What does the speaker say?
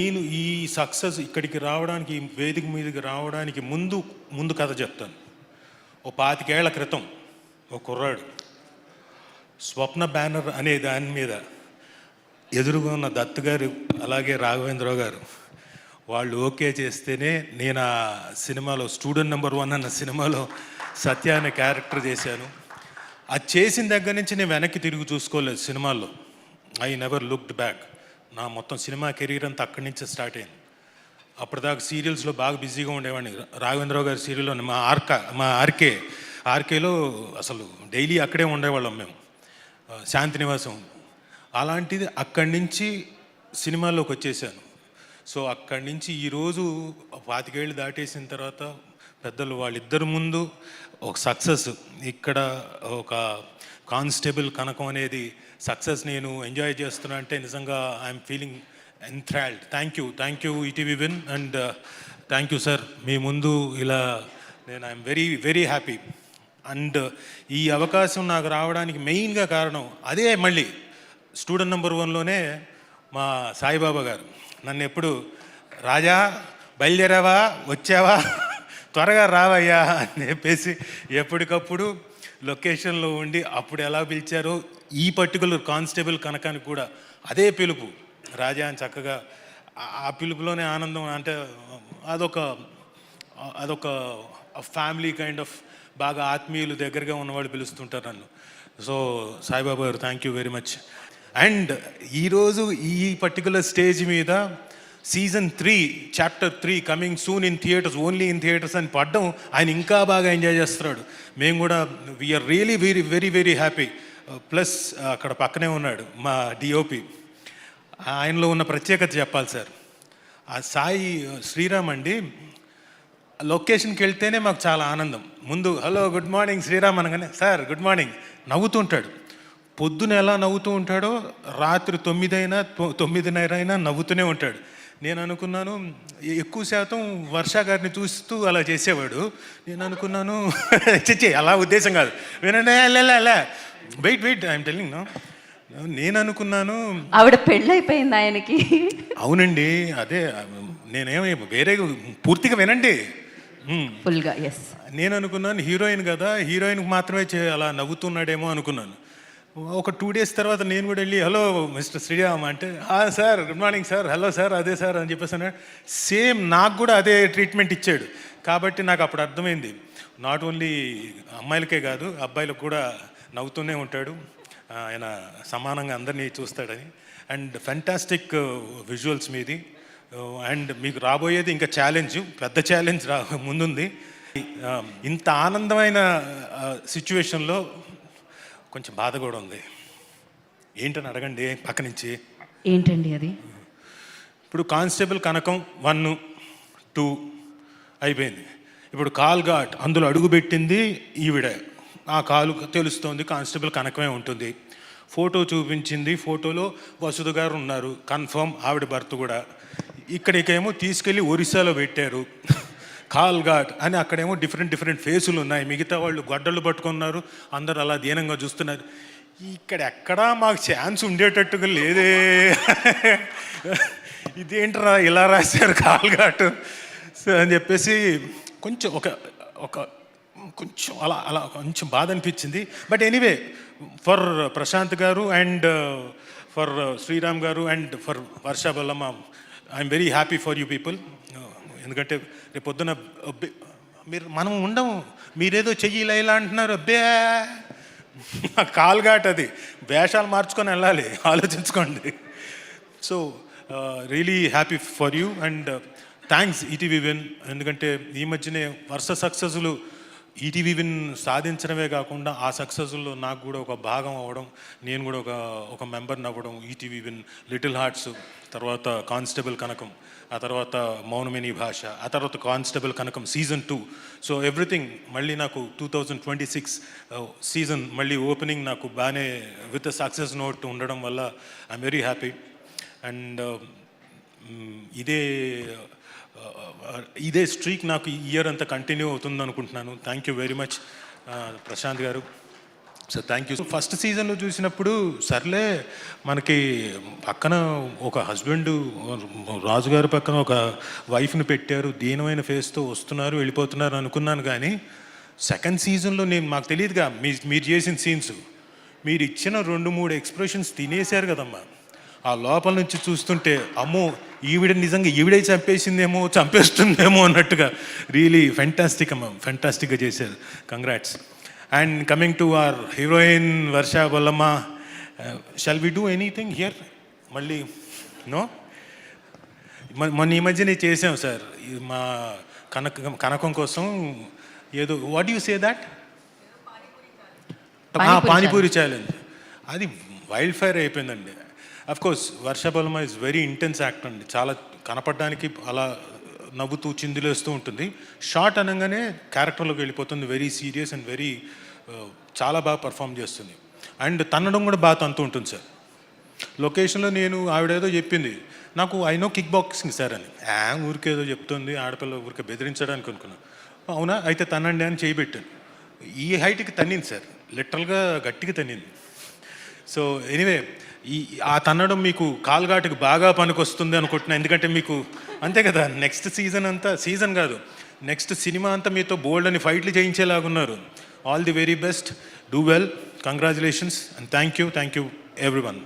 నేను ఈ సక్సెస్ ఇక్కడికి రావడానికి, ఈ వేదిక మీదకి రావడానికి ముందు కథ చెప్తాను. ఓ 25 ఏళ్ల క్రితం ఓ కుర్రాడు స్వప్న బ్యానర్ అనే దాని మీద ఎదురుగా ఉన్న దత్ గారు అలాగే రాఘవేంద్రరావు గారు వాళ్ళు ఓకే చేస్తేనే నేను ఆ సినిమాలో స్టూడెంట్ నెంబర్ 1 అన్న సినిమాలో సత్య అనే క్యారెక్టర్ చేశాను. అది చేసిన దగ్గర నుంచి నేను వెనక్కి తిరిగి చూసుకోలేదు సినిమాల్లో. I never looked back. నా మొత్తం సినిమా కెరీర్ అంతా అక్కడి నుంచే స్టార్ట్ అయింది. అప్పటిదాకా సీరియల్స్లో బాగా బిజీగా ఉండేవాడిని. రాఘవేంద్రరావు గారి సీరియల్లో మా ఆర్కేలో అసలు డైలీ అక్కడే ఉండేవాళ్ళం మేము, శాంతినివాసం. అలాంటిది అక్కడి నుంచి సినిమాల్లోకి వచ్చేసాను. సో అక్కడి నుంచి ఈరోజు 25 ఏళ్ళు దాటేసిన తర్వాత పెద్దలు వాళ్ళిద్దరు ముందు ఒక సక్సెస్, ఇక్కడ ఒక కానిస్టేబుల్ కనకం అనేది సక్సెస్ నేను ఎంజాయ్ చేస్తున్నా అంటే నిజంగా I'm feeling enthralled. Thank you ETV Win and thank you sir. మీ ముందు ఇలా నేను I'm very very happy. And ఈ అవకాశం నాకు రావడానికి మెయిన్గా కారణం అదే, మళ్ళీ స్టూడెంట్ నెంబర్ 1లోనే మా సాయిబాబా గారు నన్ను ఎప్పుడు రాజా బయలుదేరావా, వచ్చావా, త్వరగా రావయ్యా అని చెప్పేసి ఎప్పటికప్పుడు లొకేషన్లో ఉండి అప్పుడు ఎలా పిలిచారో ఈ పర్టికులర్ కానిస్టేబుల్ కనకానికి కూడా అదే పిలుపు, రాజా అని చక్కగా ఆ పిలుపులోనే ఆనందం. అంటే అదొక ఫ్యామిలీ కైండ్ ఆఫ్, బాగా ఆత్మీయులు దగ్గరగా ఉన్నవాళ్ళు పిలుస్తుంటారు నన్ను. సో సాయిబాబా గారు thank you very much. And ఈరోజు ఈ పర్టికులర్ స్టేజ్ మీద season 3 chapter 3 coming soon in theatres, only in theatres అని పడ్డం ఆయన ఇంకా బాగా ఎంజాయ్ చేస్తున్నాడు. మేము కూడా we are really very very very happy. Plus అక్కడ పక్కనే ఉన్నాడు మా డిఓపి, ఆయనలో ఉన్న ప్రత్యేకత చెప్పాలి సార్. ఆ సాయి శ్రీరామ్ అండి, లొకేషన్కి వెళ్తేనే మాకు చాలా ఆనందం. ముందు హలో గుడ్ మార్నింగ్ శ్రీరామ్ అనగానే సార్ గుడ్ మార్నింగ్ నవ్వుతుంటాడు. పొద్దున ఎలా నవ్వుతూ ఉంటాడో రాత్రి 9 అయినా 9:30 అయినా నవ్వుతూనే ఉంటాడు. నేను అనుకున్నాను ఎక్కువ శాతం వర్ష గారిని చూస్తూ అలా చేసేవాడు. నేను అనుకున్నాను అలా ఉద్దేశం కాదు, వినండి అలా వెయిట్ ఐఎమ్ టెల్లింగ్ నో. నేను అనుకున్నాను ఆవిడ పెళ్ళైపోయింది ఆయనకి. అవునండి, అదే నేనేమి వేరే పూర్తిగా వినండి ఫుల్గా. ఎస్, నేను అనుకున్నాను హీరోయిన్ కదా, హీరోయిన్కి మాత్రమే అలా నవ్వుతున్నాడేమో అనుకున్నాను. ఒక 2 days తర్వాత నేను కూడా వెళ్ళి హలో మిస్టర్ శ్రీరామ్ అంటే sir good morning sir, hello sir, అదే సార్ అని చెప్పేసి సేమ్ నాకు కూడా అదే ట్రీట్మెంట్ ఇచ్చాడు. కాబట్టి నాకు అప్పుడు అర్థమైంది నాట్ ఓన్లీ అమ్మాయిలకే కాదు అబ్బాయిలకు కూడా నవ్వుతూనే ఉంటాడు ఆయన, సమానంగా అందరినీ చూస్తాడని. అండ్ ఫెంటాస్టిక్ విజువల్స్ మీది. అండ్ మీకు రాబోయేది ఇంకా పెద్ద ఛాలెంజ్ ముందుంది. ఇంత ఆనందమైన సిచ్యువేషన్లో కొంచెం బాధ కూడా ఉంది. ఏంటని అడగండి పక్క నుంచి. ఏంటండి అది? ఇప్పుడు కానిస్టేబుల్ కనకం 1, 2 అయిపోయింది. ఇప్పుడు కాల్ ఘాట్ అందులో అడుగుపెట్టింది ఈవిడ. ఆ కాలు తెలుస్తోంది కానిస్టేబుల్ కనకమే ఉంటుంది. ఫోటో చూపించింది, ఫోటోలో వసుధ గారు ఉన్నారు, కన్ఫర్మ్ ఆవిడ భర్త కూడా. ఇక్కడికేమో తీసుకెళ్ళి ఒరిస్సాలో పెట్టారు కాల్ ఘాట్ అని. అక్కడేమో డిఫరెంట్ ఫేసులు ఉన్నాయి, మిగతా వాళ్ళు గొడ్డలు పట్టుకున్నారు, అందరు అలా దీనంగా చూస్తున్నారు. ఇక్కడ ఎక్కడా మాకు ఛాన్స్ ఉండేటట్టుగా లేదే, ఇదేంట్రా ఇలా రాశారు కాల్ ఘాట్ అని చెప్పేసి కొంచెం కొంచెం అలా కొంచెం బాధ అనిపించింది. బట్ ఎనీవే ఫర్ ప్రశాంత్ గారు అండ్ ఫర్ శ్రీరామ్ గారు and for Varsha Ballamma, I'm very happy for you people. ఎందుకంటే రేపు పొద్దున మనం ఉండము, మీరేదో చెయ్యి ఇలా అంటున్నారు, అబ్బే కాల్ ఘాట్ అది, వేషాలు మార్చుకొని వెళ్ళాలి, ఆలోచించుకోండి. So really happy for you and thanks ETV win. ఎందుకంటే ఈ మధ్యనే వరుస సక్సెస్లు ఈటీవీ విన్ సాధించడమే కాకుండా ఆ సక్సెస్లో నాకు కూడా ఒక భాగం అవ్వడం, నేను కూడా ఒక మెంబర్ని అవ్వడం. ఈటీవీ విన్, లిటిల్ హార్ట్స్, తర్వాత కానిస్టేబుల్ కనకం, ఆ తర్వాత మౌనమేని భాష, ఆ తర్వాత కానిస్టేబుల్ కనకం సీజన్ 2. సో ఎవ్రీథింగ్ మళ్ళీ నాకు 2026 సీజన్ మళ్ళీ ఓపెనింగ్ నాకు బాగానే విత్ సక్సెస్ నోట్ ఉండడం వల్ల ఐఎమ్ వెరీ హ్యాపీ. అండ్ ఇదే స్ట్రీక్ నాకు ఈ ఇయర్ అంతా కంటిన్యూ అవుతుంది అనుకుంటున్నాను. Thank you very much Prashant గారు. Sir thank you. ఫస్ట్ సీజన్లో చూసినప్పుడు సర్లే మనకి పక్కన ఒక హస్బెండ్ రాజుగారి పక్కన ఒక వైఫ్ని పెట్టారు, దీనమైన ఫేస్తో వస్తున్నారు వెళ్ళిపోతున్నారు అనుకున్నాను. కానీ సెకండ్ సీజన్లో మాకు తెలియదుగా మీరు చేసిన సీన్స్, మీరు ఇచ్చిన 2-3 ఎక్స్ప్రెషన్స్ తినేశారు కదమ్మా. ఆ లోపల నుంచి చూస్తుంటే అమ్మో ఈవిడ నిజంగా ఈవిడే చంపేసిందేమో చంపేస్తుందేమో అన్నట్టుగా రియలీ ఫెంటాస్టిక్ అమ్మా, ఫెంటాస్టిక్గా చేశారు. Congrats. And coming to our heroine Varsha Bollamma, shall we do anything here మళ్ళీ? నో, మొన్న ఈ మధ్యనే చేసాం సార్ మా కనకం కోసం ఏదో, what you say that, panipuri challenge. అది వైల్డ్ ఫైర్ అయిపోయిందండి. Of course Varsha Bollamma is very intense actor అండి, చాలా కనపడడానికి అలా నవ్వుతూ చిందులేస్తూ ఉంటుంది. షార్ట్ అనగానే క్యారెక్టర్లోకి వెళ్ళిపోతుంది, వెరీ సీరియస్ అండ్ వెరీ చాలా బాగా పర్ఫామ్ చేస్తుంది. అండ్ తన్నడం కూడా బాగా తంతూ ఉంటుంది సార్. లొకేషన్లో నేను ఆవిడేదో చెప్పింది నాకు, I know kick boxing sir అని, ఊరికేదో చెప్తుంది ఆడపిల్ల ఊరికే బెదిరించడానికి అనుకున్నాను. అవునా అయితే తనండి అని చేయబెట్టాను. ఈ హైట్కి తన్నింది సార్, లిటరల్గా గట్టిగా తన్నింది. సో ఎనీవే ఆ తన్నడం మీకు కాల్ఘాటుకు బాగా పనికొస్తుంది అనుకుంటున్నాను. ఎందుకంటే మీకు అంతే కదా, నెక్స్ట్ సీజన్ అంతా, సీజన్ కాదు నెక్స్ట్ సినిమా అంతా మీతో బోల్డ్ అని ఫైట్లు చేయించేలాగున్నారు. All the very best, do well, congratulations and thank you everyone.